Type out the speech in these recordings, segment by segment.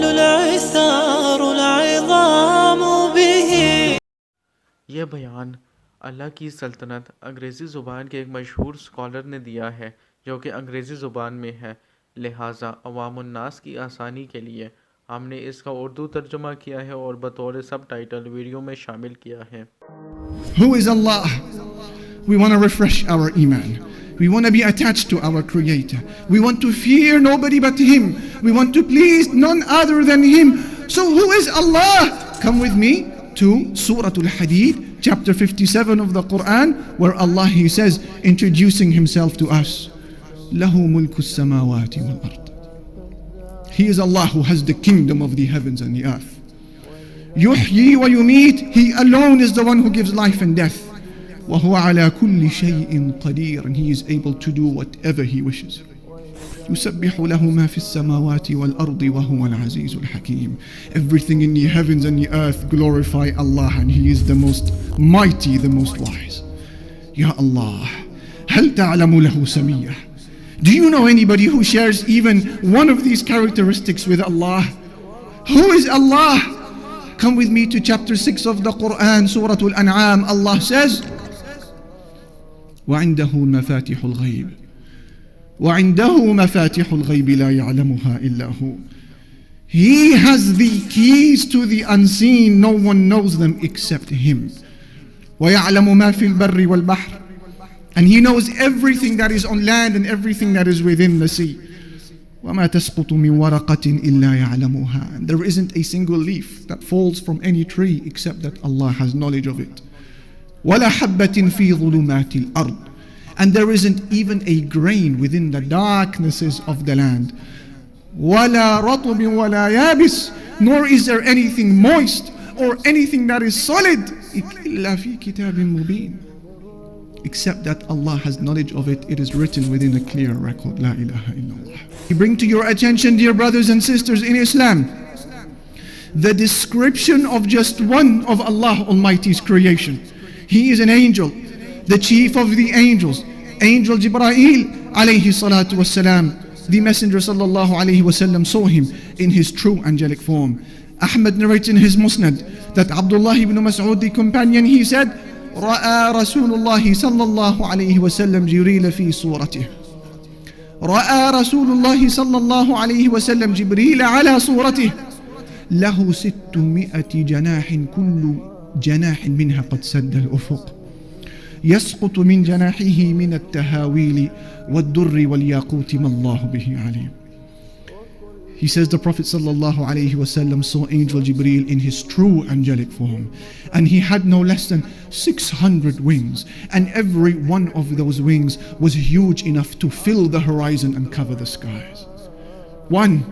العثار العظام به. यह बयान अल्लाह की सल्तनत अंग्रेज़ी ज़ुबान के एक मशहूर स्कॉलर ने दिया है जो कि अंग्रेज़ी ज़ुबान में है, लिहाजा अवामुन्नास की आसानी के लिए हमने इसका उर्दू तर्जुमा किया है और बतौर सब टाइटल वीडियो में शामिल किया है। Who is Allah? We want to refresh our iman. We want to be attached to our Creator. We want to fear nobody but Him. We want to please none other than Him. So who is Allah? Come with me to Surah Al-Hadid, chapter 57 of the Quran, where Allah, He says, introducing Himself to us. لَهُ مُلْكُ السَّمَاوَاتِ وَالْأَرْضِ. He is Allah who has the kingdom of the heavens and the earth. يُحْيِي وَيُمِيتُ. He alone is the one who gives life and death. وَهُوَ عَلَى كُلِّ شَيْءٍ قَدِيرٌ. And He is able to do whatever He wishes. يُسَبِّحُ لَهُ مَا فِي السَّمَاوَاتِ وَالْأَرْضِ وَهُوَ الْعَزِيزُ الْحَكِيمُ. Everything in the heavens and the earth glorify Allah, and He is the most mighty, the most wise. Ya Allah, هَلْ تَعْلَمُ لَهُ سَمِيَّةً. Do you know anybody who shares even one of these characteristics with Allah? Who is Allah? Come with me to chapter 6 of the Quran, Surah Al-An'am. Allah says, وعنده مفاتح الغيب وعنده مفاتح الغيب لا يعلمها إلا هو. He has the keys to the unseen, no one knows them except Him. ويعلم ما في البر والبحر. And He knows everything that is on land and everything that is within the sea. وَمَا تَسْقُطُ مِنْ وَرَقَةٍ إِلَّا يَعْلَمُهَا. And there isn't a single leaf that falls from any tree except that Allah has knowledge of it. وَلَا حَبَّةٍ فِي ظُلُمَاتِ الْأَرْضِ. And there isn't even a grain within the darknesses of the land. وَلَا رَطْبٍ وَلَا يَابِسٍ. Nor is there anything moist or anything that is solid إِلَّا فِي كِتَابٍ مُبِينٍ. Except that Allah has knowledge of it. It is written within a clear record. La ilaha illallah. We bring to your attention, dear brothers and sisters in Islam, the description of just one of Allah Almighty's creation. He is an angel, the chief of the angels, Angel Jibreel alayhi salatu wassalam. The Messenger sallallahu alayhi wasallam saw him in his true angelic form. Ahmad narrates in his Musnad that Abdullah ibn Mas'ud, the companion, he said, رأى رسول الله صلى الله عليه وسلم جبريل في صورته. رأى رسول الله صلى الله عليه وسلم جبريل على صورته له 600 جناح كل جناح منها قد سد الأفق يسقط من جناحه من التهاويل والدر والياقوت ما الله به عليم. He says the Prophet ﷺ saw Angel Jibreel in his true angelic form, and he had no less than 600 wings, and every one of those wings was huge enough to fill the horizon and cover the skies. One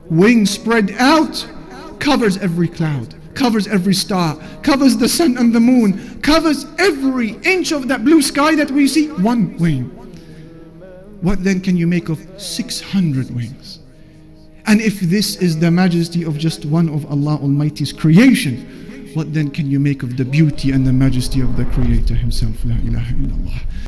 wing spread out covers every cloud, covers every star, covers the sun and the moon, covers every inch of that blue sky that we see. One wing. What then can you make of 600 wings? And if this is the majesty of just one of Allah Almighty's creation, what then can you make of the beauty and the majesty of the Creator Himself? La ilaha illallah.